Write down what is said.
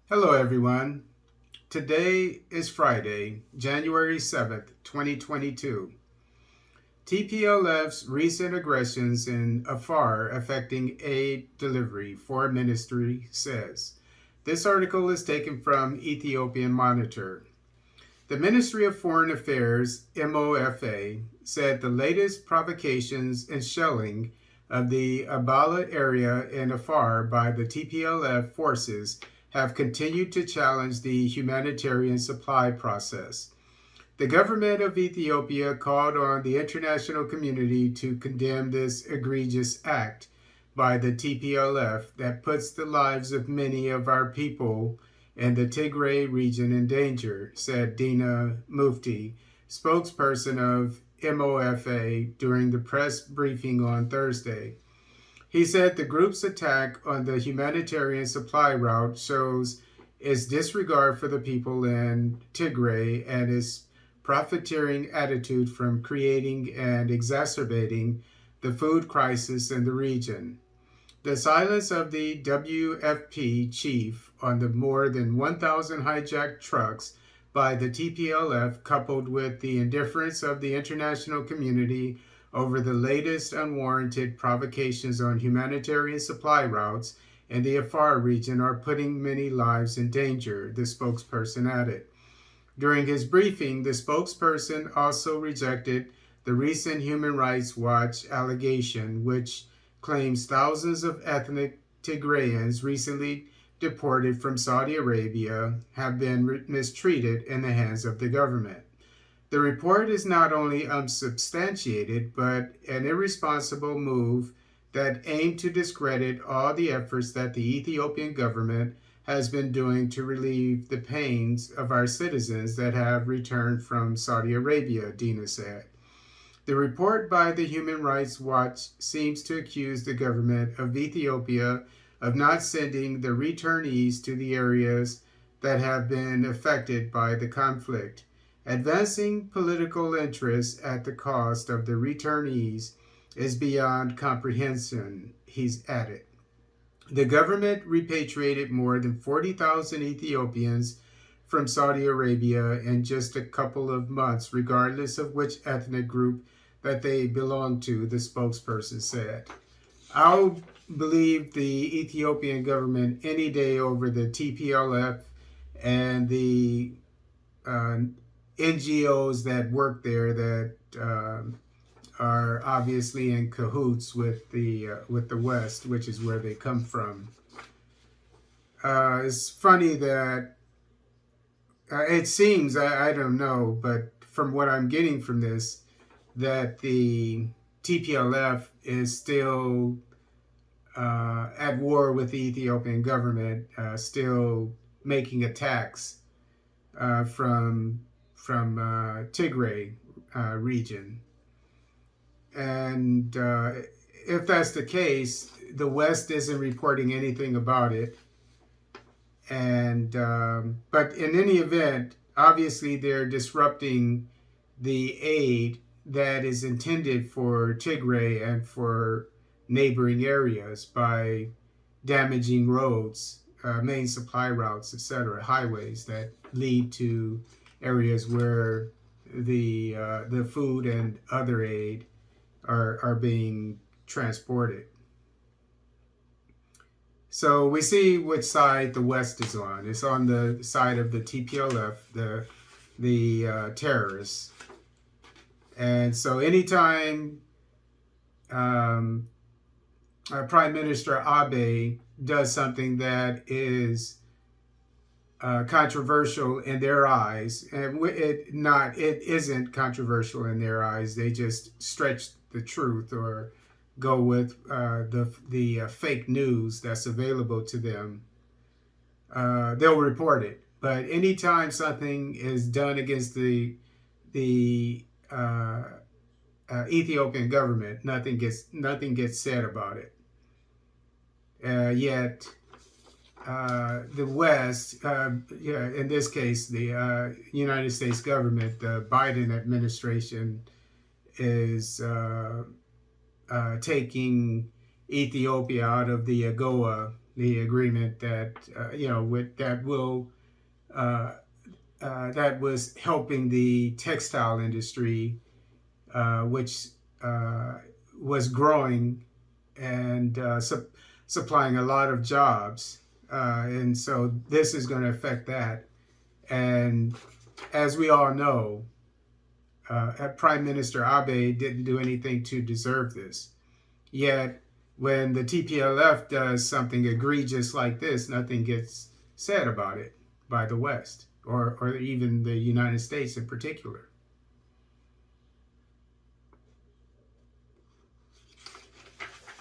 Hello, everyone. Today is Friday, January 7th, 2022. TPLF's recent aggressions in Afar affecting aid delivery, Foreign Ministry says. This article is taken from Ethiopian Monitor. The Ministry of Foreign Affairs, MOFA, said the latest provocations and shelling of the Abala area in Afar by the TPLF forces have continued to challenge the humanitarian supply process. The government of Ethiopia called on the international community to condemn this egregious act by the TPLF that puts the lives of many of our people in the Tigray region in danger, said Dina Mufti, spokesperson of MOFA, during the press briefing on Thursday. He said the group's attack on the humanitarian supply route shows its disregard for the people in Tigray and its profiteering attitude from creating and exacerbating the food crisis in the region. The silence of the WFP chief on the more than 1,000 hijacked trucks by the TPLF, coupled with the indifference of the international community over the latest unwarranted provocations on humanitarian supply routes in the Afar region, are putting many lives in danger, the spokesperson added. During his briefing, the spokesperson also rejected the recent Human Rights Watch allegation, which claims thousands of ethnic Tigrayans recently deported from Saudi Arabia have been mistreated in the hands of the government. The report is not only unsubstantiated, but an irresponsible move that aimed to discredit all the efforts that the Ethiopian government has been doing to relieve the pains of our citizens that have returned from Saudi Arabia, Dina said. The report by the Human Rights Watch seems to accuse the government of Ethiopia of not sending the returnees to the areas that have been affected by the conflict, advancing political interests at the cost of the returnees is beyond comprehension, he's added. The government repatriated more than 40,000 Ethiopians from Saudi Arabia in just a couple of months, regardless of which ethnic group that they belong to, the spokesperson said. I'll believe the Ethiopian government any day over the TPLF and the NGOs that work there that are obviously in cahoots with the West, which is where they come from. It's funny that it seems, I don't know, but from what I'm getting from this, that the TPLF is still at war with the Ethiopian government, still making attacks from Tigray region. And if that's the case, the West isn't reporting anything about it. And but in any event, obviously they're disrupting the aid that is intended for Tigray and for neighboring areas by damaging roads, main supply routes, etc., highways that lead to areas where the food and other aid are being transported. So we see which side the West is on. It's on the side of the TPLF, the terrorists. And so anytime Prime Minister Abe does something that is controversial in their eyes, and it isn't controversial in their eyes. They just stretch the truth or go with the fake news that's available to them. They'll report it. But anytime something is done against the Ethiopian government, nothing gets said about it. Yet the West, in this case, the United States government, the Biden administration, is taking Ethiopia out of the AGOA the agreement that that will that was helping the textile industry, which was growing and supplying a lot of jobs. And so this is going to affect that. And as we all know, Prime Minister Abe didn't do anything to deserve this. Yet, when the TPLF does something egregious like this, nothing gets said about it by the West or even the United States in particular.